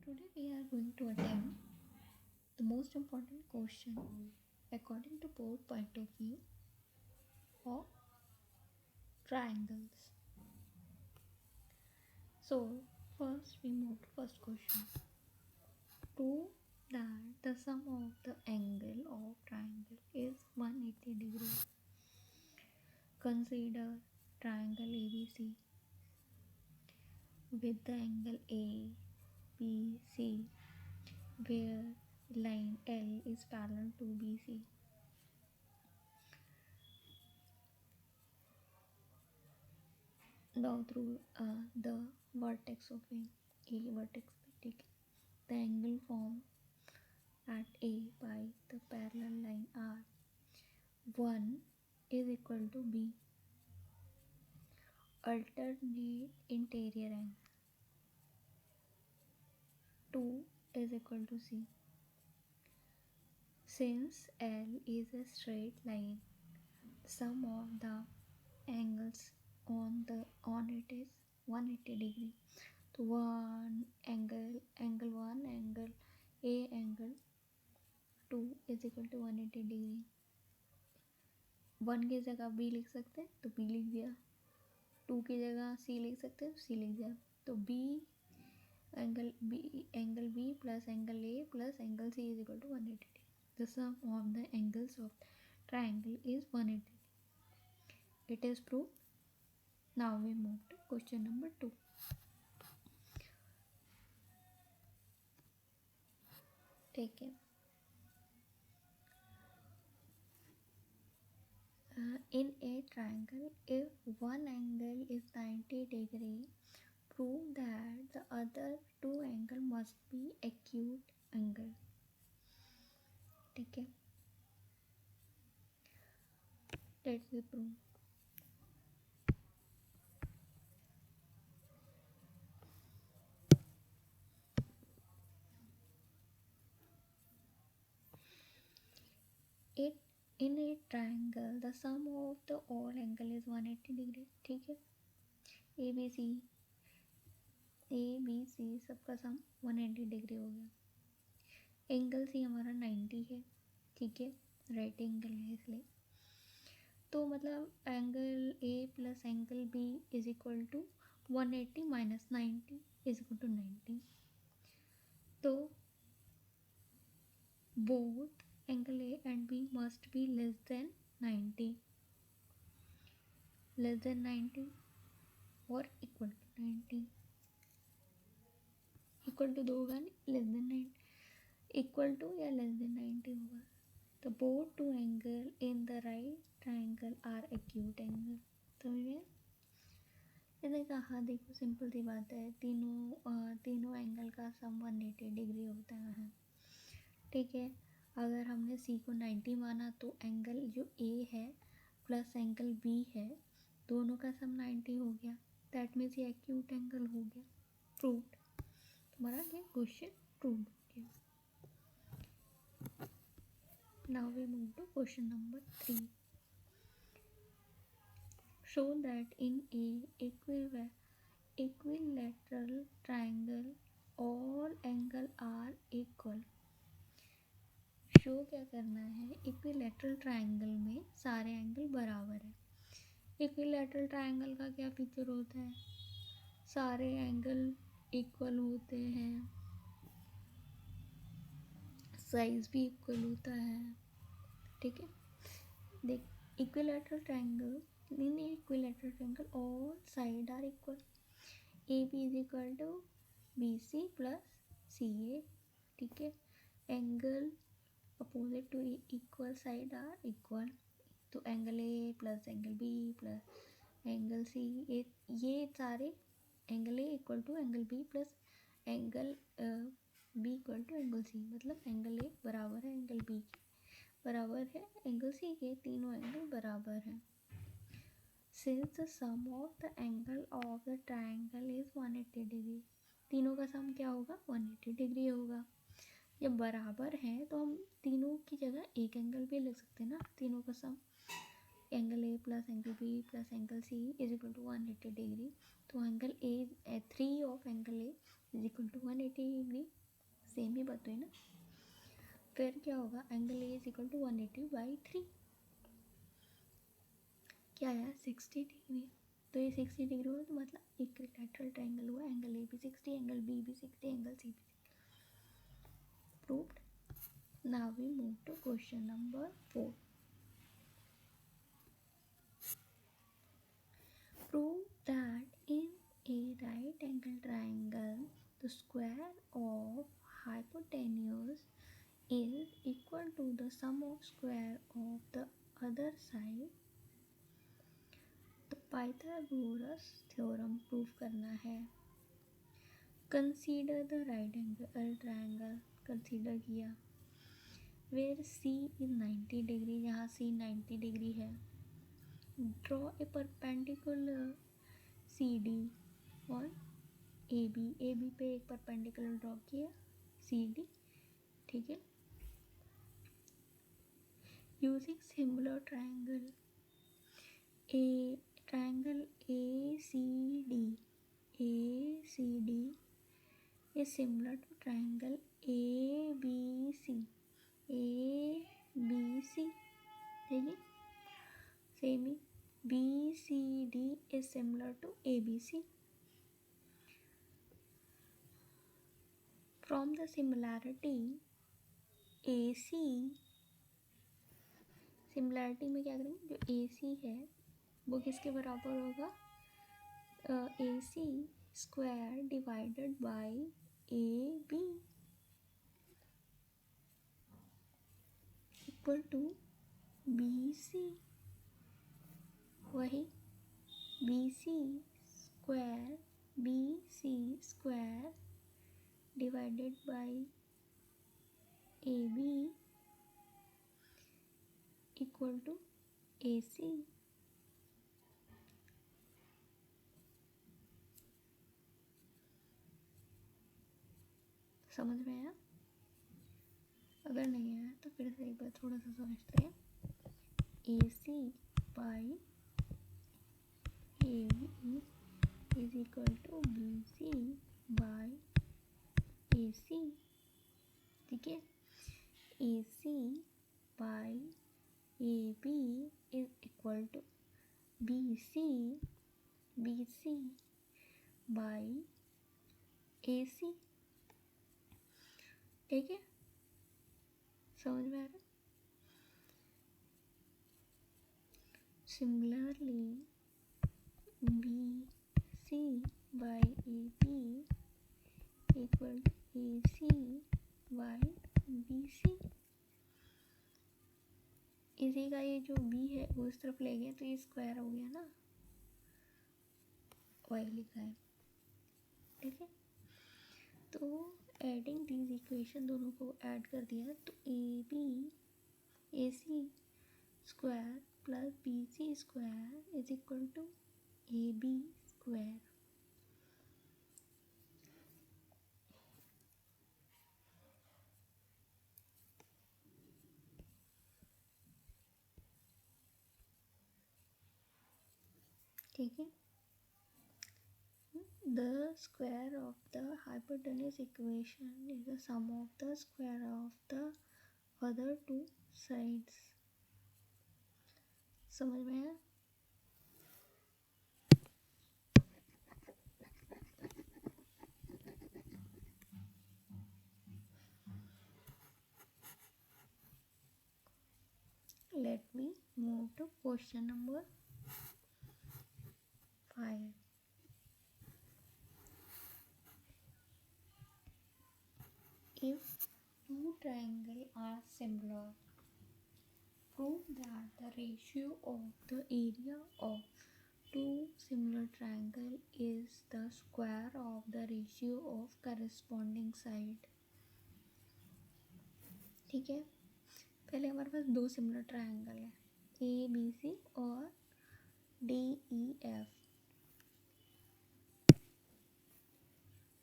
Today we are going to attempt the most important question according to board point of view of triangles. So first we move to first question. Prove that the sum of the angle of triangle is 180 degrees. Consider triangle ABC with the angle ABC where line L is parallel to BC. Now through the vertex of A vertex be taken. The angle formed at A by the parallel line R 1 is equal to B. Alternate interior angle 2 is equal to C. Since L is a straight line, sum of the angles on it is 180 degree. So one angle 1 angle A angle 2 is equal to 180 degree. 1 की जगह B लिख सकते हैं तो B लिख दिया, 2 की जगह C लिख सकते हैं तो C लिख दिया. तो angle B plus angle A plus angle C is equal to 180 degree. The sum of the angles of triangle is 180 degree. It is proved. Now we move to question number 2. Take it. In a triangle, if one angle is 90 degree, prove that the other two angle must be acute angle. ठीक है, let's be prove. In a triangle, the sum of the all angle is 180 degree. ठीक है, ABC सबका सम 180 degree हो गया. Angle C हमारा 90 है. ठीक है, राइट एंगल है इसलिए. तो मतलब angle A plus angle B is equal to 180 minus 90 is equal to 90. तो both angle A and B must be less than 90 or equal to 90. Equal to दो होगा नहीं, लेस देन 90. इक्वल टू या less than 90 होगा. तो both two angle in the right triangle are acute angle. समझ में? मैंने कहा देखो सिंपल सी बात है, तीनों एंगल का सम 180 डिग्री होता है. ठीक है, अगर हमने सी को 90 माना तो एंगल जो ए है प्लस एंगल बी है दोनों का सम 90 हो गया. दैट मीन्स ये एक्यूट एंगल हो गया. प्रूव्ड. हमारा ये क्वेश्चन प्रूव्ड हो गया. Now we move to question number 3. Show that in a equilateral triangle all angle are equal. Show क्या करना है, इक्विलैटरल ट्राइंगल में सारे एंगल बराबर है. इक्विलैटरल ट्राइंगल का क्या फीचर होता है, सारे एंगल इक्वल होते हैं, साइज भी इक्वल होता है. ठीक है, देख equilateral triangle, in equilateral triangle all side are equal. A B is equal to B C plus C A. ठीक है, angle opposite to equal side are equal. तो angle A plus angle B plus angle C, ये सारे angle A equal to angle B plus angle B equal to angle C. मतलब angle ए बराबर है angle B के, बराबर है angle C के, तीनों एंगल बराबर हैं. Since the sum of the angle of the triangle is 180 degree, तीनों का सम क्या होगा, 180 डिग्री होगा. जब बराबर हैं तो हम तीनों की जगह एक एंगल भी लिख सकते हैं ना. तीनों का sum angle A plus angle B plus angle C is equal to 180 degree. तो angle A 3 of angle A is equal to 180 degree, same ही बात हुई ना। फिर क्या होगा, angle A is equal to 180/3, क्या आया 60 डिग्री। तो ये 60 डिग्री हुआ तो मतलब इक्विलैटरल ट्रायंगल हुआ, एंगल ए भी 60, एंगल बी भी 60, एंगल सी भी 60। Proved. Now we move to question number 4। Prove that in a right angle triangle the square of hypotenuse is equal to the sum of square of the other side। तो Pythagoras theorem prove करना है। Consider the right angle triangle, consider किया, where C is 90 degree, यहाँ सी 90 degree है। Draw a perpendicular C D और A B पे एक perpendicular draw किया, सी डी, ठीक है। Using similar triangle A C D is similar to triangle ABC, ठीक है। सेम ही BCD is similar to ABC। From the similarity AC, similarity में क्या करेंगे, जो AC है वो किसके बराबर होगा, AC square divided by AB equal to BC, वही BC square divided by AB equal to AC। समझ में आया? अगर नहीं आया तो फिर से एक बार थोड़ा सा समझते हैं। AC by AB is equal to BC by AC, ठीक है। AC by AB is equal to BC by AC, ठीक है। समझ में आ रहा? Similarly BC by AB equal to AC by BC। इसी का ये जो B है वो इस तरफ ले गए तो ये स्क्वायर हो गया ना, वही लिखा है, ठीक है। तो एडिंग दीज इक्वेशन, दोनों को ऐड कर दिया तो AC square plus BC square is equal to AB square. ठीक है। The square of the hypotenuse equation is the sum of the square of the other two sides। समझ में आया? Let me move to question number 5। If two triangles are similar, prove that the ratio of the area of two similar triangles is the square of the ratio of corresponding side। ठीक है। पहले हमारे पास दो similar triangle है, ABC और DEF,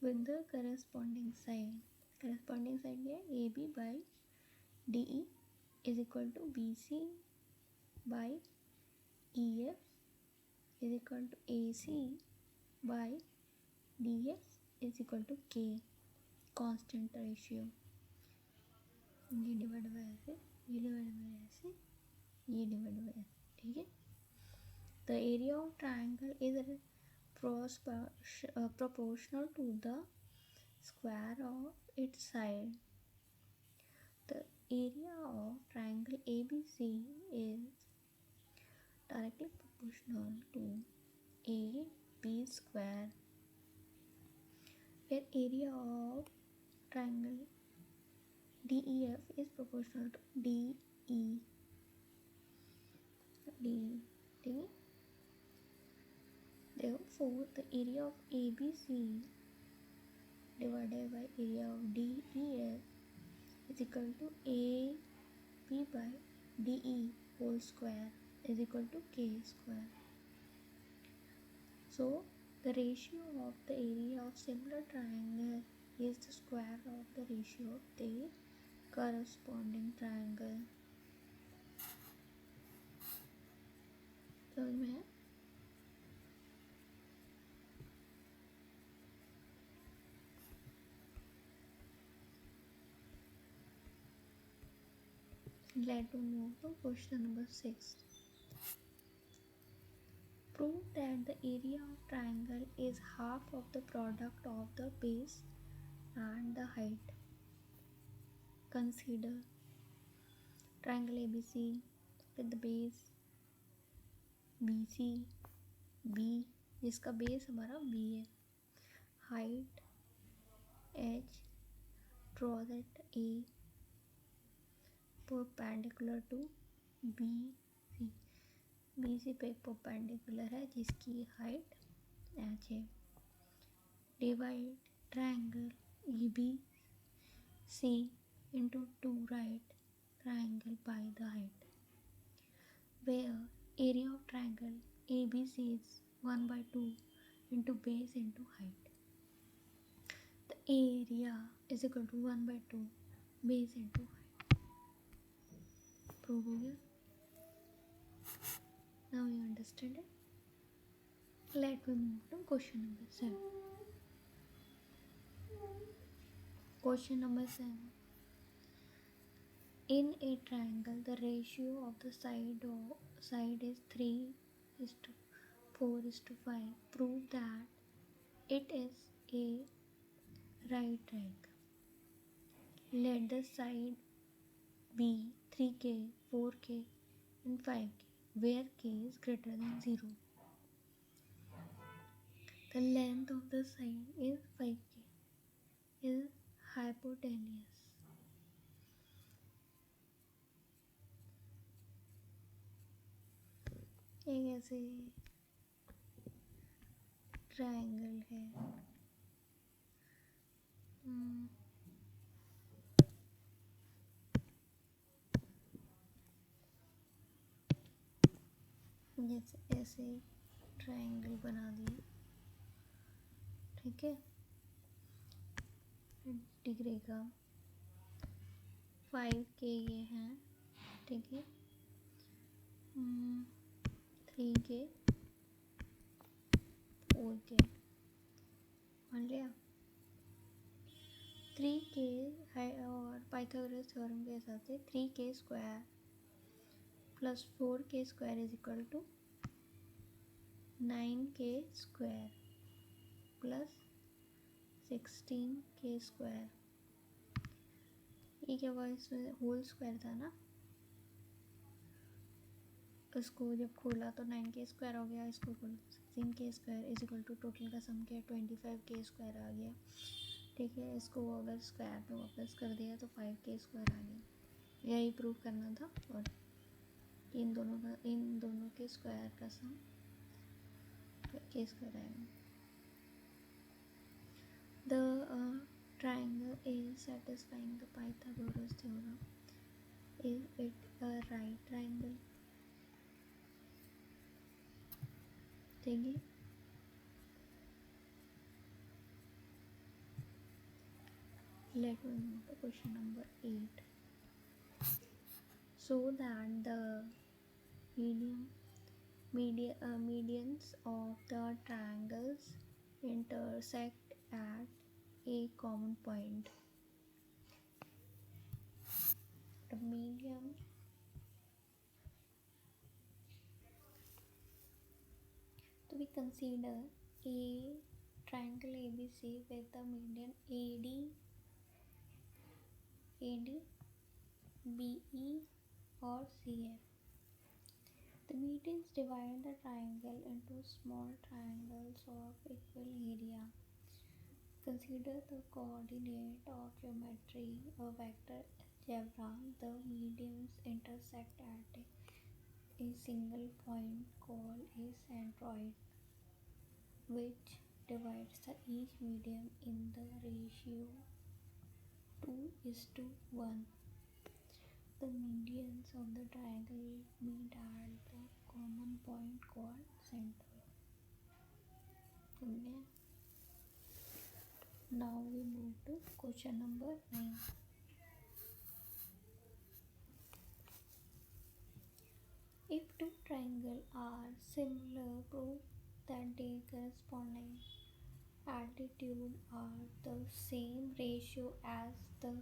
with the corresponding side है AB by DE is equal to BC by EF is equal to AC by DS is equal to k, constant ratio. ये divide by ऐसे, ये divide by ऐसे, ये divide by ऐसे, ठीक है. The area of triangle is proportional to the square of its side. The area of triangle ABC is directly proportional to AB square, where area of triangle DEF is proportional to DE. Therefore, the area of ABC divided by area of DEF is equal to AB by DE whole square is equal to K square. So, the ratio of the area of similar triangle is the square of the ratio of the corresponding triangle. समझ में है? Let us move to question number 6. Prove that the area of triangle is half of the product of the base and the height. Consider triangle ABC with the base BC, B जिसका base हमारा B है, height H, draw that A perpendicular to BC. BC पे एक perpendicular है जिसकी height H है. Divide triangle EBC into two right triangle by the height, where area of triangle ABC is 1 by 2 into base into height. The area is equal to 1 by 2 base into height. Prove हो गया? Now you understand it. Let me move to question number 7. Question number 7. In a triangle, the ratio of the side is 3:4:5. Prove that it is a right triangle. Let the side be 3k, 4k and 5k, where k is greater than 0. The length of the side is 5k, is hypotenuse. एक ऐसे triangle है, जैसे ऐसे triangle बना दिया, ठीक है, degree का 5k ये है, ठीक है, 3k 4k मान लिया. 3k है और पाइथागोरस थ्योरम के हिसाब से 3k square plus 4k square is equal to 9k square plus 16k square. ये क्या हुआ, इसमें होल स्क्वायर था ना, इसको जब खोला तो 9k स्क्वायर हो गया, इसको खोला 16k square is equal to total का सम किया 25k स्क्वायर आ गया, ठीक है. इसको अगर स्क्वायर में वापस कर दिया तो 5k स्क्वायर आ गया. यही प्रूव करना था, और इन दोनों के स्क्वायर का सम k स्क्वायर आएगा. The triangle is satisfying the Pythagoras theorem. Is it a right triangle? ठीक है. Let me move to question number 8. So that the medians of the triangles intersect at a common point. The median to be consider a triangle ABC with the median AD, BE or CF. The medians divide the triangle into small triangles of equal area. Consider the coordinate of geometry, a vector algebra. The medians intersect at a single point called a centroid, which divides each median in the ratio 2:1. The medians of the triangle meet at the common point called center. Okay. Now we move to question number 9. If two triangles are similar, prove that their corresponding altitudes are the same ratio as the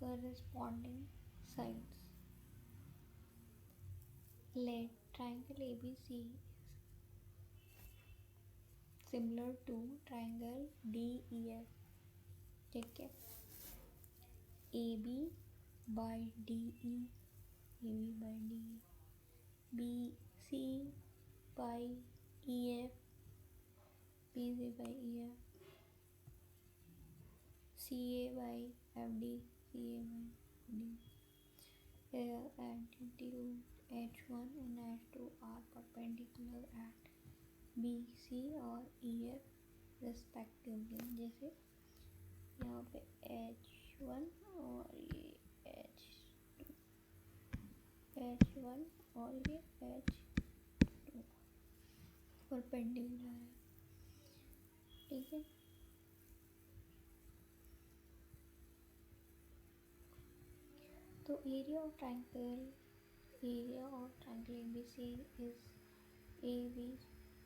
corresponding sides. Let triangle ABC is similar to triangle DEF. ठीक है, AB by DE, AB by DE, BC by EF, BC by EF, CA by FD, CA by FD. Here altitude H1 and H2 are perpendicular at BC और EF respectively. जैसे यहाँ पे H1 और ये H1 और ये H2 perpendicular है. ठीक है, तो area of triangle ABC is AB,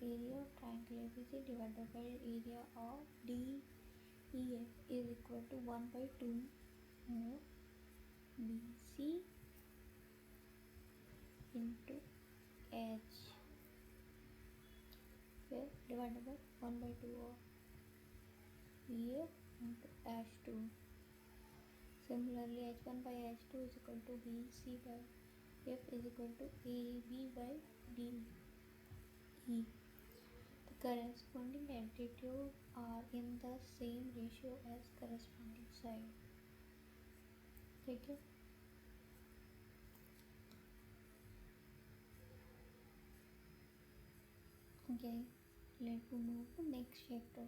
area of triangle ABC divided by area of DEF is equal to 1/2 more BC into H, where divided by 1/2 of EF into H2. Similarly, H1 by H2 is equal to BC by F is equal to AB by DE. The corresponding altitudes are in the same ratio as corresponding side. ठीक है, okay, let's move to next chapter.